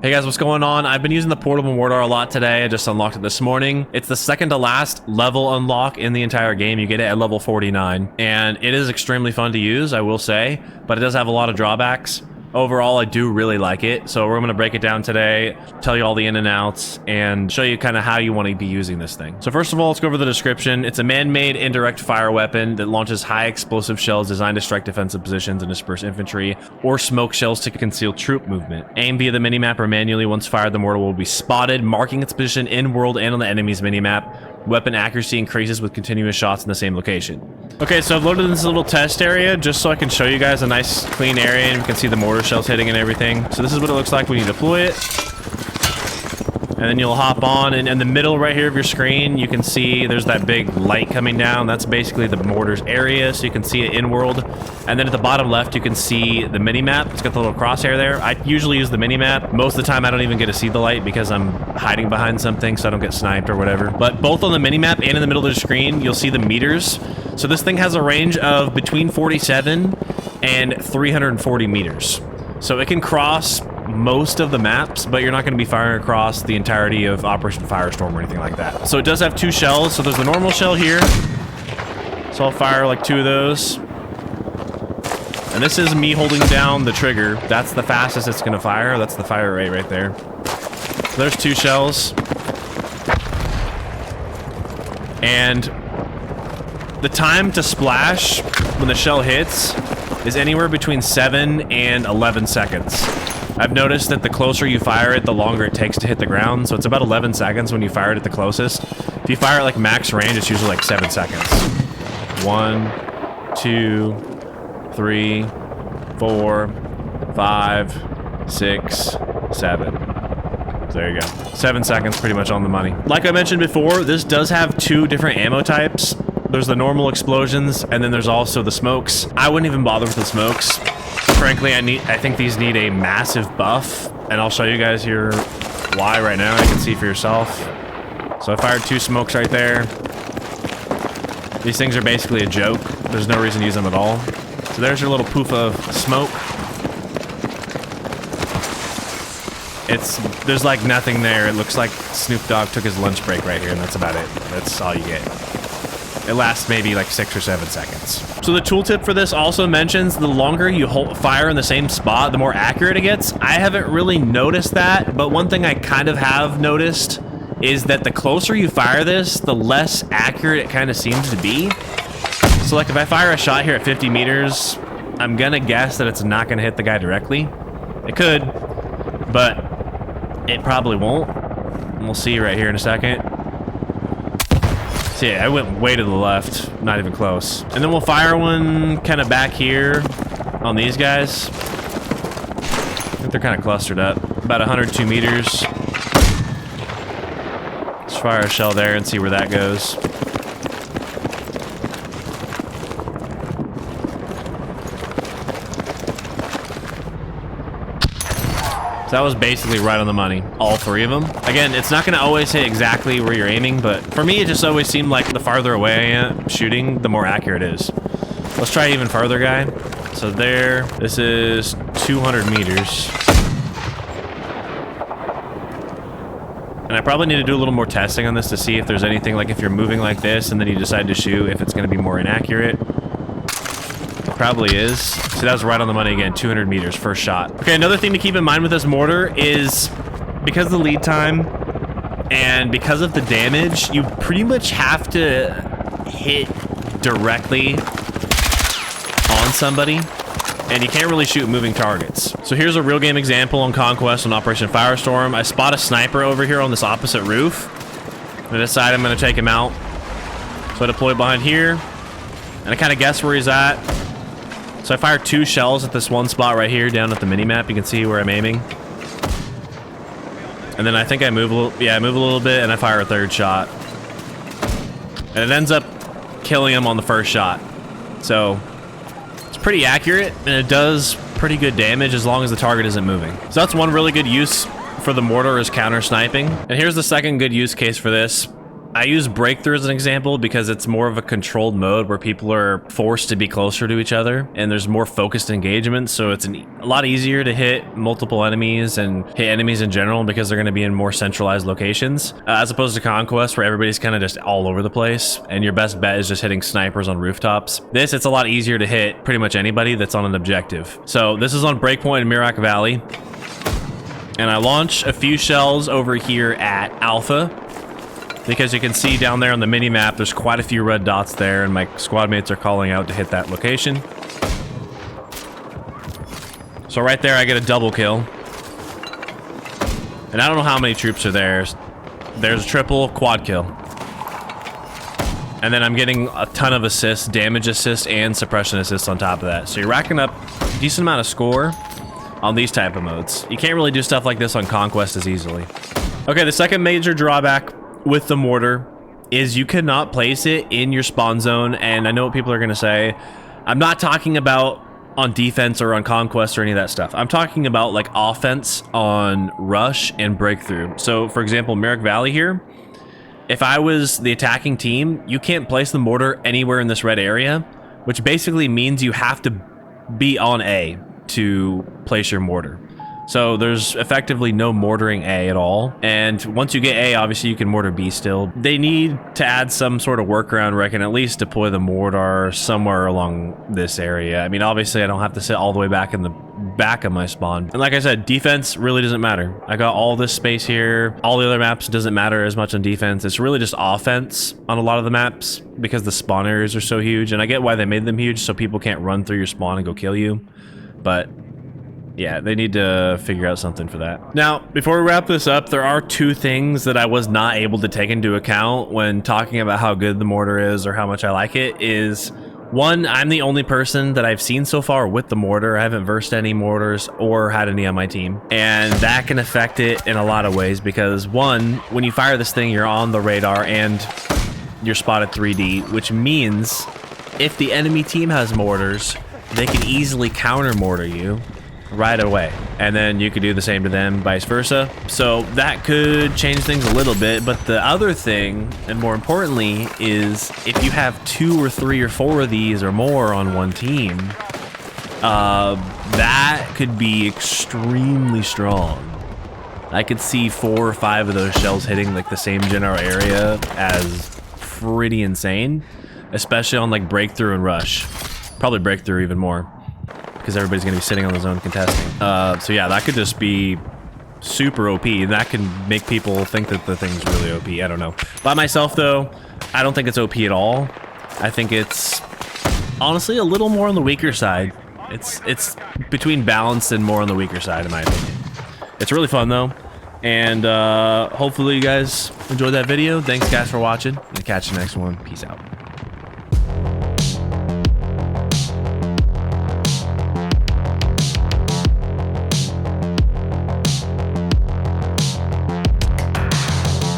Hey guys, what's going on? I've been using the portable mortar a lot today. I just unlocked it this morning. It's the second to last level unlock in the entire game. You get it at level 49, and it is extremely fun to use, I will say, but it does have a lot of drawbacks. Overall, I do really like it, so we're going to break it down today, tell you all the in and outs, and show you kind of how you want to be using this thing. So first of all, let's go over the description. It's a man-made indirect fire weapon that launches high explosive shells designed to strike defensive positions and disperse infantry, or smoke shells to conceal troop movement. Aim via the minimap or manually. Once fired, the mortar will be spotted, marking its position in-world and on the enemy's minimap. Weapon accuracy increases with continuous shots in the same location. Okay, so I've loaded this little test area just so I can show you guys a nice clean area and you can see the mortar shells hitting and everything. So this is what it looks like when you deploy it. And then you'll hop on, and in the middle right here of your screen, you can see there's that big light coming down. That's basically the mortar's area, so you can see it in-world. And then at the bottom left, you can see the mini-map. It's got the little crosshair there. I usually use the mini-map. Most of the time, I don't even get to see the light because I'm hiding behind something, so I don't get sniped or whatever. But both on the mini-map and in the middle of the screen, you'll see the meters. So this thing has a range of between 47 and 340 meters. So it can cross most of the maps, but you're not going to be firing across the entirety of Operation Firestorm or anything like that. So it does have two shells. So there's the normal shell here. So I'll fire like two of those. And this is me holding down the trigger. That's the fastest it's going to fire. That's the fire rate right there. So there's two shells. And the time to splash when the shell hits is anywhere between 7 and 11 seconds. I've noticed that the closer you fire it, the longer it takes to hit the ground. So it's about 11 seconds when you fire it at the closest. If you fire it like max range, it's usually like 7 seconds. 1, 2, 3, 4, 5, 6, 7. So there you go. 7 seconds, pretty much on the money. Like I mentioned before, this does have two different ammo types. There's the normal explosions, and then there's also the smokes. I wouldn't even bother with the smokes. Frankly, I think these need a massive buff, and I'll show you guys here why right now. You can see for yourself. So I fired two smokes right there. These things are basically a joke. There's no reason to use them at all. So there's your little poof of smoke. There's like nothing there. It looks like Snoop Dogg took his lunch break right here, and that's about it. That's all you get. It lasts maybe like 6 or 7 seconds. So the tooltip for this also mentions the longer you fire in the same spot, the more accurate it gets. I haven't really noticed that, but one thing I kind of have noticed is that the closer you fire this, the less accurate it kind of seems to be. So like if I fire a shot here at 50 meters, I'm gonna guess that it's not gonna hit the guy directly. It could, but it probably won't. And we'll see right here in a second. So yeah, I went way to the left, not even close. And then we'll fire one kind of back here on these guys. I think they're kind of clustered up. About 102 meters. Let's fire a shell there and see where that goes. So that was basically right on the money, all three of them. Again, it's not gonna always hit exactly where you're aiming, but for me, it just always seemed like the farther away I am shooting, the more accurate it is. Let's try even farther, guy. So there, this is 200 meters. And I probably need to do a little more testing on this to see if there's anything, like if you're moving like this and then you decide to shoot, if it's gonna be more inaccurate. Probably is. So that was right on the money again, 200 meters, first shot. Okay, another thing to keep in mind with this mortar is because of the lead time and because of the damage, you pretty much have to hit directly on somebody, and you can't really shoot moving targets. So here's a real game example on Conquest on Operation Firestorm. I spot a sniper over here on this opposite roof. I decide I'm gonna take him out. So I deploy behind here, and I kind of guess where he's at. So I fired two shells at this one spot right here down at the mini-map. You can see where I'm aiming. And then I think I move a little, yeah, I move a little bit and I fire a third shot. And it ends up killing him on the first shot. So it's pretty accurate and it does pretty good damage as long as the target isn't moving. So that's one really good use for the mortar is counter sniping. And here's the second good use case for this. I use Breakthrough as an example because it's more of a controlled mode where people are forced to be closer to each other and there's more focused engagement, so it's a lot easier to hit multiple enemies and hit enemies in general because they're going to be in more centralized locations, as opposed to Conquest where everybody's kind of just all over the place and your best bet is just hitting snipers on rooftops. This, it's a lot easier to hit pretty much anybody that's on an objective. So this is on Breakpoint in Mirak Valley, and I launch a few shells over here at Alpha, because you can see down there on the mini-map, there's quite a few red dots there, and my squad mates are calling out to hit that location. So right there, I get a double kill. And I don't know how many troops are there. There's a triple quad kill. And then I'm getting a ton of assists, damage assists, and suppression assists on top of that. So you're racking up a decent amount of score on these type of modes. You can't really do stuff like this on Conquest as easily. Okay, the second major drawback with the mortar is you cannot place it in your spawn zone, and I know what people are going to say. I'm not talking about on defense or on Conquest or any of that stuff. I'm talking about like offense on Rush and Breakthrough. So for example, Mirak Valley here, if I was the attacking team, you can't place the mortar anywhere in this red area, which basically means you have to be on A to place your mortar. So there's effectively no mortaring A at all. And once you get A, obviously you can mortar B still. They need to add some sort of workaround where I can at least deploy the mortar somewhere along this area. I mean, obviously I don't have to sit all the way back in the back of my spawn. And like I said, defense really doesn't matter. I got all this space here. All the other maps doesn't matter as much on defense. It's really just offense on a lot of the maps because the spawn areas are so huge. And I get why they made them huge, so people can't run through your spawn and go kill you. But yeah, they need to figure out something for that. Now, before we wrap this up, there are two things that I was not able to take into account when talking about how good the mortar is or how much I like it. Is one, I'm the only person that I've seen so far with the mortar. I haven't versed any mortars or had any on my team. And that can affect it in a lot of ways because one, when you fire this thing, you're on the radar and you're spotted 3D, which means if the enemy team has mortars, they can easily counter mortar you right away, and then you could do the same to them, vice versa. So that could change things a little bit. But the other thing, and more importantly, is if you have 2 or 3 or 4 of these or more on one team, that could be extremely strong. I could see 4 or 5 of those shells hitting like the same general area as pretty insane, especially on like Breakthrough and Rush. Probably Breakthrough even more, because everybody's going to be sitting on the zone contesting. So yeah, that could just be super OP. That can make people think that the thing's really OP. I don't know. By myself, though, I don't think it's OP at all. I think it's honestly a little more on the weaker side. It's between balanced and more on the weaker side, in my opinion. It's really fun, though. And hopefully you guys enjoyed that video. Thanks, guys, for watching. I'll catch you next one. Peace out.